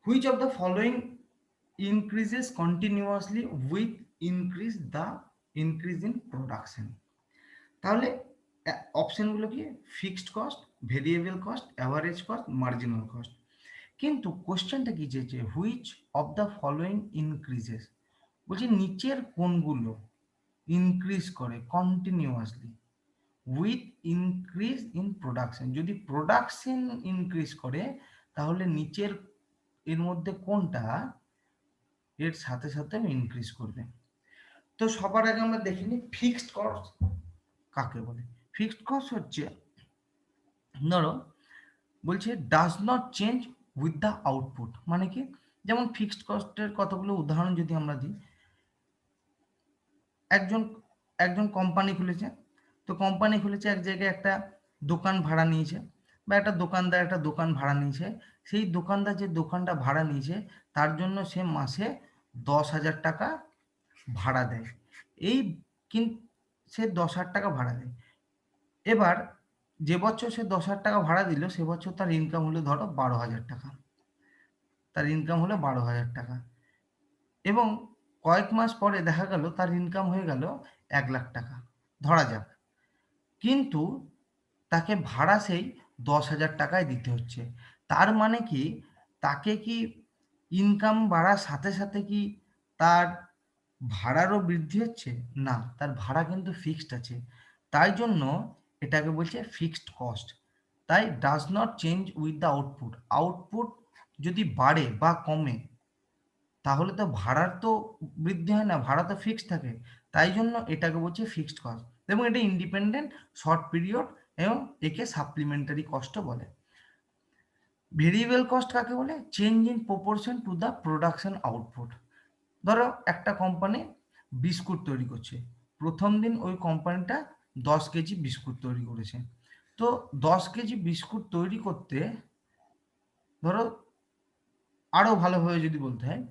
Which of the following increases continuously with increase in production? তাহলে অপশনগুলো কি? Fixed cost, variable cost, average cost, marginal cost. কিন্তু কোশ্চেনটা কি চেয়েছে? Which of the following increases, বলছে নিচের কোনগুলো ইনক্রিজ করে continuously with increase in production. যদি প্রোডাকশন ইনক্রিজ করে তাহলে নিচের এর মধ্যে কোনটা এর সাথে সাথে ইনক্রিজ করবে? তো সবার আগে আমরা দেখে নিই ফিক্সড কস্ট কাকে বলে। ফিক্সড কস্ট হচ্ছে, ধরো বলছে does not change with the output. মানে কি? যেমন ফিক্সড কস্টের কতগুলো উদাহরণ যদি আমরা দিই, একজন একজন কোম্পানি খুলেছে, তো কোম্পানি খুলেছে এক জায়গায় একটা দোকান ভাড়া নিয়েছে, বা একটা দোকানদার একটা দোকান ভাড়া নিয়েছে। সেই দোকানদার যে দোকানটা ভাড়া নিয়েছে তার জন্য সে মাসে 10,000 টাকা ভাড়া দেয়। এই কিন্তু সে 10,000 টাকা ভাড়া দেয়। এবার যে বছর সে 10,000 টাকা ভাড়া দিল সে বছর তার ইনকাম হলো ধরো 12,000 টাকা। তার ইনকাম হলো 12,000 টাকা, এবং কয়েক মাস পরে দেখা গেল তার ইনকাম হয়ে গেল 1,00,000 টাকা, ধরা যাক। কিন্তু তাকে ভাড়া সেই 10,000 টাকায় দিতে হচ্ছে। তার মানে কি তাকে কি ইনকাম বাড়ার সাথে সাথে কি তার ভাড়ারও বৃদ্ধি হচ্ছে? না, তার ভাড়া কিন্তু ফিক্সড আছে। তাই জন্য এটাকে বলছে ফিক্সড কস্ট। তাই does not change with the output. Output যদি বাড়ে বা কমে তাহলে তো ভাড়ার তো বৃদ্ধি হয় না, ভাড়া তো ফিক্সড থাকে। তাই জন্য এটাকে বলছে ফিক্সড কস্ট, এবং এটা ইন্ডিপেন্ডেন্ট, শর্ট পিরিয়ড, এবং একে সাপ্লিমেন্টারি কস্টও বলে। ভেরিয়েবল কস্ট কাকে বলে? Change in proportion to the production output. ধরো একটা কোম্পানি বিস্কুট তৈরি করছে, প্রথম দিন ওই কোম্পানিটা 10 কেজি বিস্কুট তৈরি করেছে। তো 10 কেজি বিস্কুট তৈরি করতে, ধরো আরও ভালোভাবে যদি বলতে হয়,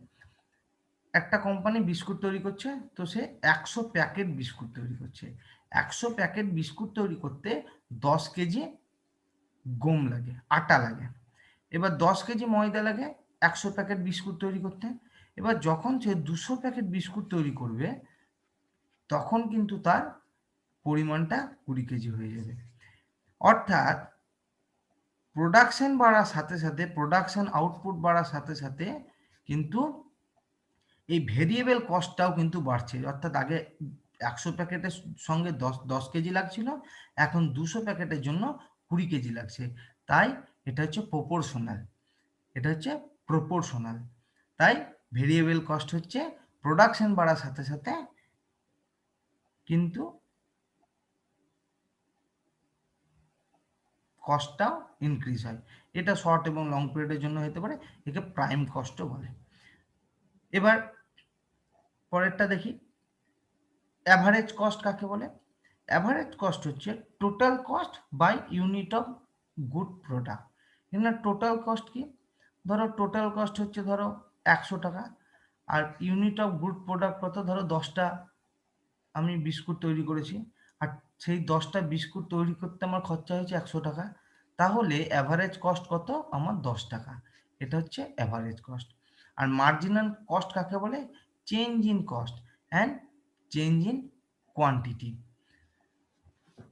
একটা কোম্পানি বিস্কুট তৈরি করছে, তো সে 100 প্যাকেট বিস্কুট তৈরি করছে। 100 প্যাকেট বিস্কুট তৈরি করতে 10 কেজি গম লাগে, আটা লাগে। এবার 10 কেজি ময়দা লাগে 100 প্যাকেট বিস্কুট তৈরি করতে। এবার যখন সে 200 প্যাকেট বিস্কুট তৈরি করবে তখন কিন্তু তার পরিমাণটা 20 কেজি হয়ে যাবে। অর্থাৎ প্রোডাকশন বাড়ার সাথে সাথে, প্রোডাকশন আউটপুট বাড়ার সাথে সাথে কিন্তু এই ভেরিয়েবল কস্টটাও কিন্তু বাড়ছে। অর্থাৎ আগে 100 প্যাকেটের সঙ্গে 10 কেজি লাগছিল, এখন 200 প্যাকেটের জন্য 20 কেজি লাগছে। তাই এটা হচ্ছে প্রপোর্শনাল, এটা হচ্ছে প্রপোর্শনাল। তাই ভেরিয়েবল কস্ট হচ্ছে প্রোডাকশন বাড়ার সাথে সাথে কিন্তু কস্টটাও ইনক্রিজ হয়। এটা শর্ট এবং লং পিরিয়ডের জন্য হতে পারে, একে প্রাইম কস্টও বলে। এবার পরেরটা দেখি, অ্যাভারেজ কস্ট কাকে বলে? অ্যাভারেজ কস্ট হচ্ছে total cost by unit of good product. এখানে টোটাল কস্ট কি? ধরো টোটাল কস্ট হচ্ছে ধরো 100 টাকা, আর ইউনিট অফ গুড প্রোডাক্ট কত? ধরো 10টা আমি বিস্কুট তৈরি করেছি, আর সেই 10টা বিস্কুট তৈরি করতে আমার খরচা হয়েছে 100 টাকা। তাহলে অ্যাভারেজ কস্ট কত? আমার 10 টাকা। এটা হচ্ছে অ্যাভারেজ কস্ট। আর মার্জিনাল কস্ট কাকে বলে? Change in cost and change in quantity.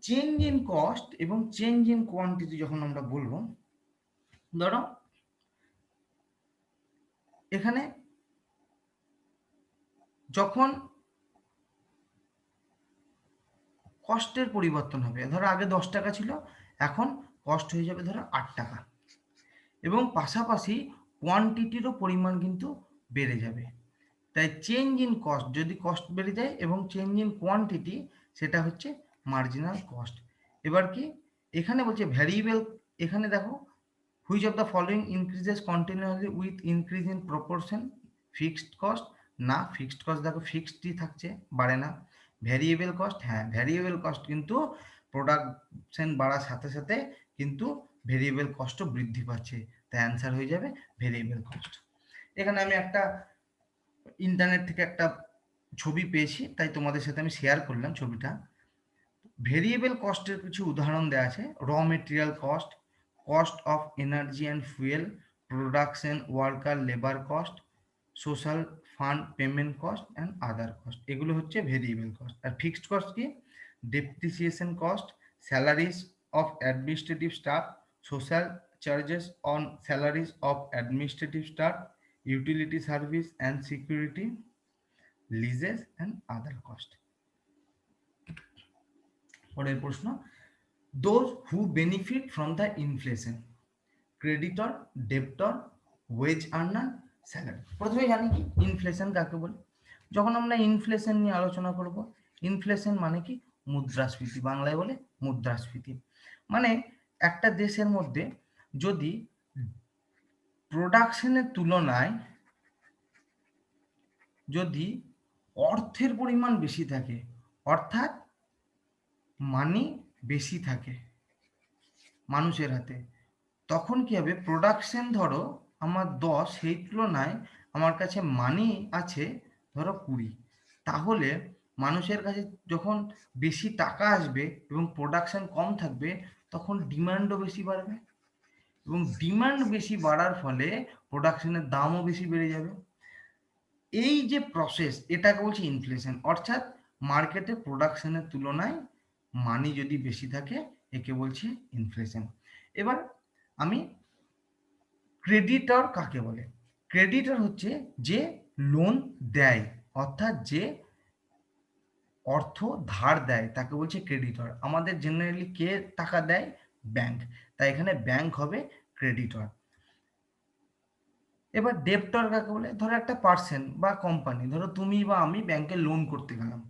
Change in cost এবং চেঞ্জ ইন কোয়ান্টিটি যখন আমরা বলবো, ধরো এখানে যখন কস্টের পরিবর্তন হবে, ধরো আগে 10 টাকা ছিল, এখন কস্ট হয়ে যাবে ধরো 8 টাকা, এবং পাশাপাশি কোয়ান্টিটিরও পরিমাণ কিন্তু বেড়ে যাবে। তাই চেঞ্জ ইন কস্ট, যদি কস্ট বেড়ে যায় এবং চেঞ্জ ইন কোয়ান্টিটি, সেটা হচ্ছে মার্জিনাল কস্ট। এবার কি এখানে বলছে ভ্যারিয়েবল, এখানে দেখো which of the following increases continuously with increase in proportion? Fixed cost, না ফিক্সড কস্ট দেখো ফিক্সডই থাকছে, বাড়ে না। ভ্যারিয়েবল কস্ট, হ্যাঁ ভ্যারিয়েবল কস্ট কিন্তু প্রোডাকশন বাড়ার সাথে সাথে কিন্তু ভেরিয়েবল কস্টও বৃদ্ধি পাচ্ছে। তাই অ্যান্সার হয়ে যাবে ভেরিয়েবল কস্ট। এখানে আমি একটা ইন্টারনেট থেকে একটা ছবি পেয়েছি, তাই তোমাদের সাথে আমি শেয়ার করলাম ছবিটা। ভেরিয়েবল কস্টের কিছু উদাহরণ দেওয়া আছে: raw material cost, cost of energy and fuel, production worker labour cost, social fund payment cost and other cost, এগুলো হচ্ছে ভেরিয়েবল কস্ট। আর ফিক্সড কস্ট কি? Depreciation cost, salaries of administrative staff, social charges on salaries of administrative staff, utility service and security, leases and other cost. পরের প্রশ্ন, those who benefit from the inflation, creditor, debtor, wage earner, salary. প্রথমে জানি কি inflation কাকে বলে। যখন আমরা inflation নিয়ে আলোচনা করব, ইনফ্লেশন মানে কি? মুদ্রাস্ফীতি, বাংলায় বলে মুদ্রাস্ফীতি। মানে একটা দেশের মধ্যে যদি প্রোডাকশনের তুলনায় যদি অর্থের পরিমাণ বেশি থাকে, অর্থাৎ মানি বেশি থাকে মানুষের হাতে, তখন কি হবে? প্রোডাকশন ধরো আমার 10, সেই তুলনায় আমার কাছে মানি আছে ধরো 20, তাহলে মানুষের কাছে যখন বেশি টাকা আসবে এবং প্রোডাকশন কম থাকবে, তখন ডিমান্ডও বেশি বাড়বে, এবং ডিমান্ড বেশি বাড়ার ফলে প্রোডাকশনের দামও বেশি বেড়ে যাবে। এই যে প্রসেস, এটাকে বলছি ইনফ্লেশন। অর্থাৎ মার্কেটে প্রোডাকশনের তুলনায় মানি যদি বেশি থাকে, একে বলছি ইনফ্লেশন। এবার আমি ক্রেডিটর কাকে বলে? ক্রেডিটর হচ্ছে যে লোন দেয়, অর্থাৎ যে অর্থ ধার দেয় তাকে বলছে ক্রেডিটর। আমাদের জেনারেলি কে টাকা দেয়? ব্যাংক। তাই এখানে ব্যাংক হবে ক্রেডিটর। এবার ডেপ্টর কাকে বলে? ধরো একটা পার্সন বা কোম্পানি, ধরো তুমি বা আমি ব্যাংকে লোন করতে গেলাম,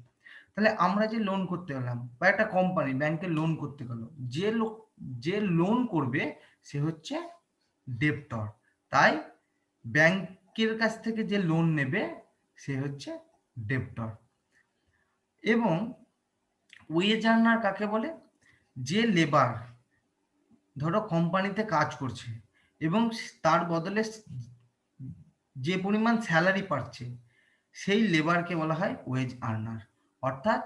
তাহলে আমরা যে লোন করতে গেলাম বা একটা কোম্পানি ব্যাংকে লোন করতে গেল, যে লোন করবে সে হচ্ছে ডেপ্টর। তাই ব্যাংকের কাছ থেকে যে লোন নেবে সে হচ্ছে ডেপ্টর। এবং ওয়েজ আর্নার কাকে বলে? যে লেবার ধরো কোম্পানিতে কাজ করছে এবং তার বদলে যে পরিমাণ স্যালারি পাচ্ছে, সেই লেবারকে বলা হয় ওয়েজ আর্নার। অর্থাৎ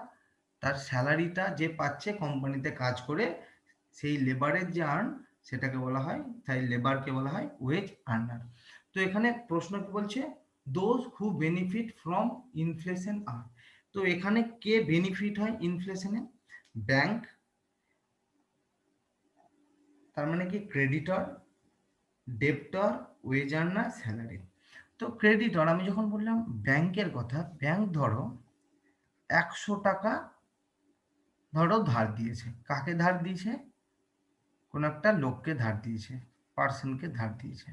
তার স্যালারিটা যে পাচ্ছে কোম্পানিতে কাজ করে, সেই লেবারের যে আর্ন, সেটাকে বলা হয়, তাই লেবারকে বলা হয় ওয়েজ আর্নার। তো এখানে প্রশ্ন কি বলছে? Those who benefit from inflation আর। তো এখানে কে বেনিফিট হয় ইনফ্লেশনে? ব্যাংক, তার মানে কি creditor, debtor, wage earner, salary. তো ক্রেডিটর, আমি যখন বললাম ব্যাংকের কথা, ব্যাংক ধরো 100 টাকা ধরো ধার দিয়েছে। কাকে ধার দিয়েছে? কোনো একটা লোককে ধার দিয়েছে, পার্সনকে ধার দিয়েছে।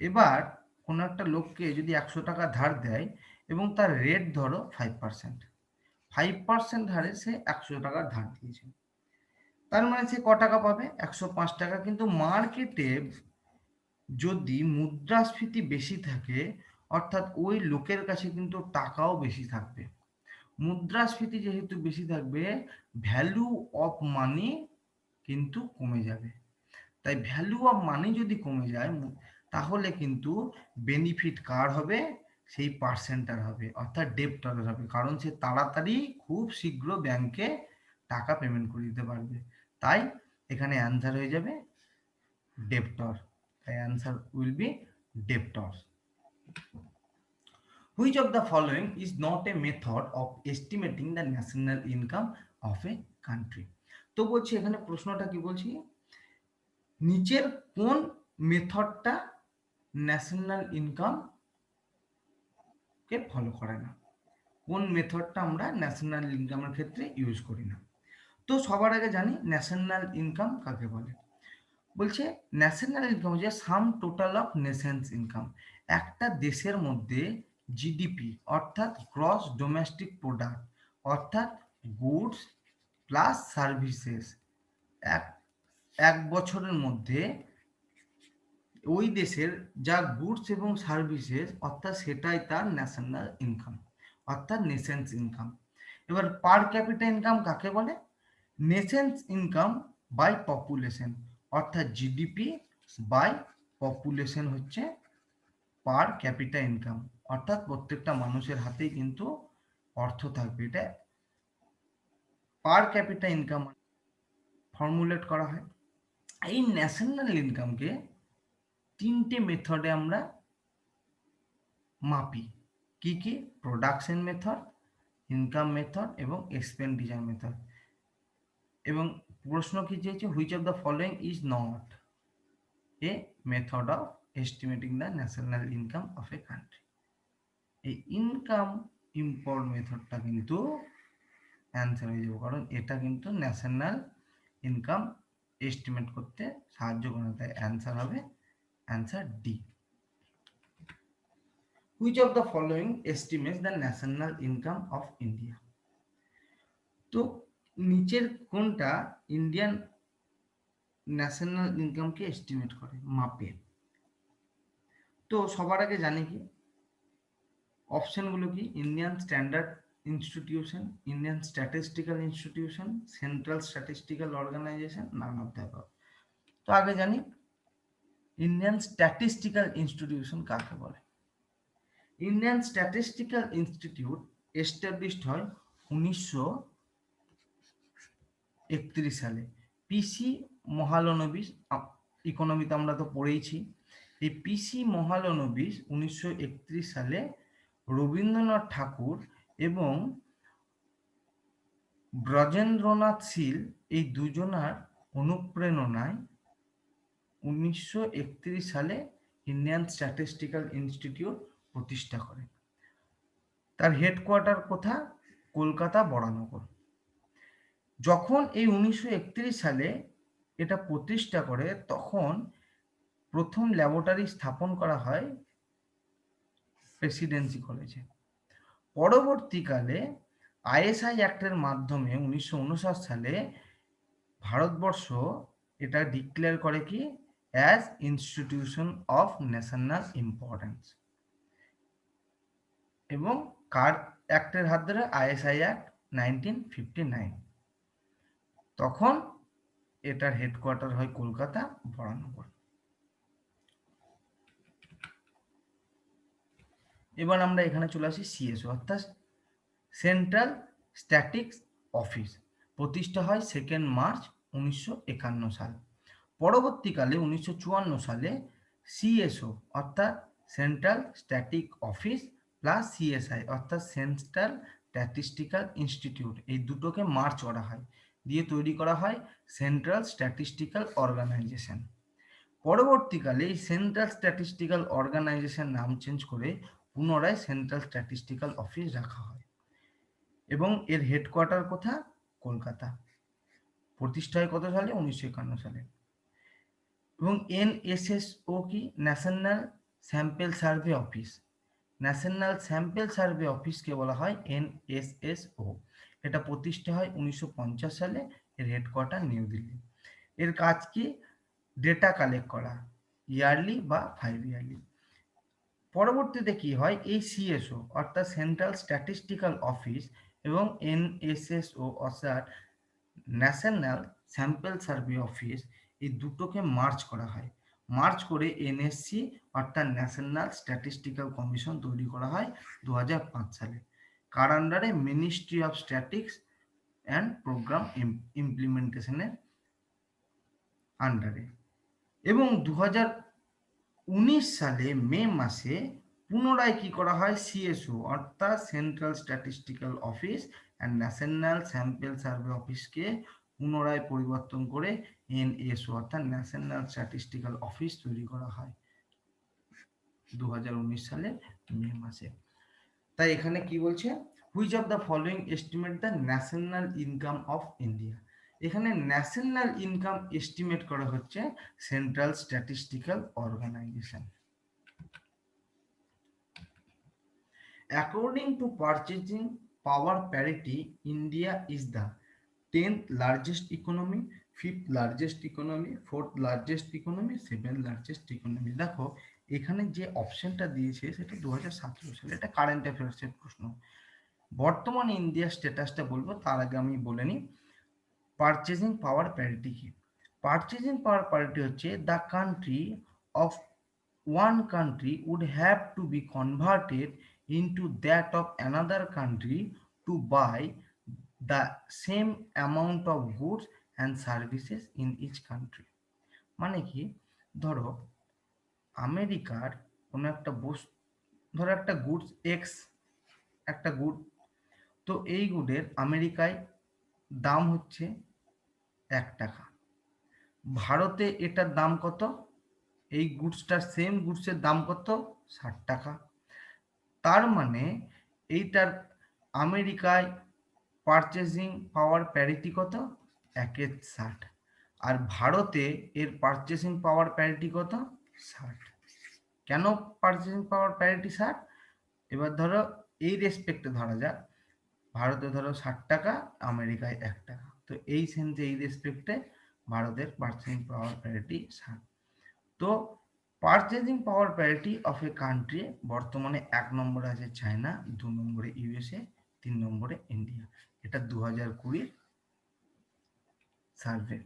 এবার কোনো একটা লোককে যদি 100 টাকা ধার দেয় এবং তার রেট ধরো 5%, 5% হারে সে 100 টাকা ধার দিয়েছে, তার মানে সে ক টাকা পাবে? 105 টাকা। কিন্তু মার্কেটে যদি মুদ্রাস্ফীতি বেশি থাকে, অর্থাৎ ওই লোকের কাছে কিন্তু টাকাও বেশি থাকবে। মুদ্রাস্ফীতি যেহেতু বেশি থাকবে, ভ্যালু অফ মানি কিন্তু কমে যাবে। তাই ভ্যালু অফ মানি যদি কমে যায়, তাহলে কিন্তু বেনিফিট কার হবে? সেই পার্সেন্টার হবে, অর্থাৎ ডেপ্টরের হবে। কারণ সে তাড়াতাড়ি খুব শীঘ্র ব্যাংকে টাকা পেমেন্ট করে দিতে পারবে। তাই এখানে অ্যান্সার হয়ে যাবে ডেপ্টর। তাই answer will be debtor. Which of the following is not a method of estimating the national income of a country? তো বলছি এখানে প্রশ্নটা কি বলছি, নিচের কোন মেথডটা ন্যাশনাল ইনকাম কে ফলো করে না? কোন মেথডটা আমরা ন্যাশনাল ইনকামের ক্ষেত্রে ইউজ করি না? তো সবার আগে জানি ন্যাশনাল ইনকাম কাকে বলে। বলছে ন্যাশনাল ইনকাম হচ্ছে sum total of Nations income. একটা দেশের মধ্যে জিডিপি অর্থাৎ গ্রস ডোমেস্টিক প্রোডাক্ট, অর্থাৎ গুডস প্লাস সার্ভিসেস, এক এক বছরের মধ্যে ওই দেশের যা গুডস এবং সার্ভিসেস, অর্থাৎ সেটাই তার ন্যাশনাল ইনকাম, অর্থাৎ নেশনস ইনকাম। এবার পার ক্যাপিটা ইনকাম কাকে বলে? নেশনস ইনকাম বাই পপুলেশন, অর্থাৎ জিডিপি বাই পপুলেশন হচ্ছে পার ক্যাপিটা ইনকাম। অর্থাৎ প্রত্যেকটা মানুষের হাতেই কিন্তু অর্থ থাকবে। এটা পার ক্যাপিটা ইনকাম ফর্মুলেট করা হয়। এই ন্যাশনাল ইনকামকে তিনটে মেথডে আমরা মাপি। কি কি? প্রোডাকশন মেথড, ইনকাম মেথড এবং এক্সপেন্ডিচার মেথড। এবং প্রশ্ন কি চেয়েছে, which of the following is not a method of estimating the national income of a country. এই ইনকাম ইম্পোর্ট মেথডটা কিন্তু অ্যান্সার হয়ে যাবে, কারণ এটা কিন্তু ন্যাশনাল ইনকাম এস্টিমেট করতে সাহায্য করে, তাই অ্যান্সার হবে answer D. Which of the following estimates the national income of India? তো নিচের কোনটা ইন্ডিয়ান ন্যাশনাল ইনকামকে এস্টিমেট করে, মাপে? তো সবার আগে জানি কি অপশনগুলো কি, Indian standard institution, Indian statistical institution, central statistical organisation, none of the above. তো আগে জানি ইন্ডিয়ান স্ট্যাটিস্টিক্যাল ইনস্টিটিউশন কাকে বলে। ইন্ডিয়ান স্ট্যাটিস্টিক্যাল ইনস্টিটিউট এস্টাবলিশড হয় 1931 সালে। পিসি মহালনোবিস, ইকোনমিতে আমরা তো পড়েইছি, এই পিসি মহালনোবিস 1931 সালে রবীন্দ্রনাথ ঠাকুর এবং ব্রজেন্দ্রনাথ শীল এই দুজনার অনুপ্রেরণায় 1931 সালে ইন্ডিয়ান স্ট্যাটিস্টিক্যাল ইনস্টিটিউট প্রতিষ্ঠা করে। তার হেডকোয়ার্টার কোথা? কলকাতা বরানগর। যখন এই 1931 সালে এটা প্রতিষ্ঠা করে, তখন প্রথম ল্যাবরেটরি স্থাপন করা হয় প্রেসিডেন্সি কলেজে। পরবর্তীকালে আইএসআই অ্যাক্টের মাধ্যমে 1959 সালে ভারতবর্ষ এটা ডিক্লেয়ার করে কি as institution of national importance. এবং কার অ্যাক্টের হাত ধরে? ISI act 1959। তখন এটার হেডকোয়ার্টার হয় কলকাতা বরানগর। এবার আমরা এখানে চলে আসি সিএসও, অর্থাৎ সেন্ট্রাল স্ট্যাটিক্স অফিস। প্রতিষ্ঠা হয় 2 মার্চ 1951 সাল। পরবর্তীকালে 1954 সালে সিএসও অর্থাৎ central static office plus CSI অর্থাৎ সেন্ট্রাল স্ট্যাটিস্টিক্যাল ইনস্টিটিউট, এই দুটোকে মার্চ করা হয়, দিয়ে তৈরি করা হয় সেন্ট্রাল স্ট্যাটিস্টিক্যাল অর্গানাইজেশন। পরবর্তীকালে এই সেন্ট্রাল স্ট্যাটিস্টিক্যাল অর্গানাইজেশন নাম চেঞ্জ করে পুনরায় সেন্ট্রাল স্ট্যাটিস্টিক্যাল অফিস রাখা হয় এবং এর হেডকোয়ার্টার কোথা? কলকাতা। প্রতিষ্ঠা হয় কত সালে? 1951 সালে। এবং এনএসএসও কি? National sample survey office. National sample survey অফিসকে বলা হয় এনএসএসও। এটা প্রতিষ্ঠা হয় 1950 সালে। এর হেডকোয়ার্টার নিউ দিল্লি। এর কাজ কি? ডেটা কালেক্ট করা, ইয়ারলি বা 5 ইয়ারলি। পরবর্তীতে কি হয়? এই সিএসও অর্থাৎ সেন্ট্রাল স্ট্যাটিস্টিক্যাল অফিস এবং এনএসএসও অর্থাৎ ন্যাশনাল স্যাম্পল সার্ভে অফিস, এই দুটোকে মার্চ করা হয়। মার্চ করে এনএসসি অর্থাৎ ন্যাশনাল স্ট্যাটিস্টিক্যাল কমিশন তৈরি করা হয় 2005 সালে। কার আন্ডারে? Ministry of statistics and programme ইমপ্লিমেন্টেশনের আন্ডারে। এবং 2019 সালে মে মাসে পুনরায় কি করা হয়? সিএসও অর্থাৎ central statistical office and national sample survey অফিসকে পুনরায় পরিবর্তন করে এনএসও অর্থাৎ ন্যাশনাল স্ট্যাটিস্টিক্যাল অফিস তৈরি করা হয় 2019 সালের মে মাসে। তাই এখানে কি বলছে? Which of the following estimate the national income of India? এখানে ন্যাশনাল ইনকাম এস্টিমেট করা হচ্ছে central statistical organisation. According to purchasing power parity, India is the 10th largest economy, 5th largest economy, 4th largest economy, 7th largest economy। দেখো এখানে যে অপশনটা দিয়েছে সেটা 2017 সালে, এটা কারেন্ট অ্যাফেয়ার্সের প্রশ্ন। বর্তমানে ইন্ডিয়ার স্ট্যাটাসটা বলবো, তার আগে আমি বলে নিই পারচেজিং পাওয়ার প্যারিটি কি। পারচেজিং পাওয়ার প্যারিটি হচ্ছে the country of one country would have to be converted into that of another country to buy the same amount of goods and services in each country। মানে কি? ধরো আমেরিকার কোনো একটা বস্তু, ধরো একটা গুডস এক্স, একটা গুড, তো এই গুডের আমেরিকায় দাম হচ্ছে 1 টাকা, ভারতে এটার দাম কত? এই গুডসটার, সেম গুডসের দাম কত? 60 টাকা। তার মানে এইটার আমেরিকায় পারচেজিং পাওয়ার প্যারিটি কত? 1-60। আর ভারতে এর পারচেসিং পাওয়ার প্যারিটি কত? 60। কেন পারচেসিং পাওয়ার প্যারিটি 60? এবার ধরো এই রেসপেক্টে ধরা যাক, ভারতে ধরো 60 টাকা, আমেরিকায় 1 টাকা, তো এই সেন্সে এই রেসপেক্টে ভারতের পারচেসিং পাওয়ার প্যারিটি 60। তো purchasing power parity of a country বর্তমানে 1 নম্বরে আছে চায়না, 2 নম্বরে ইউএসএ, 3 নম্বরে ইন্ডিয়া। এটা 2020 সার্ভে।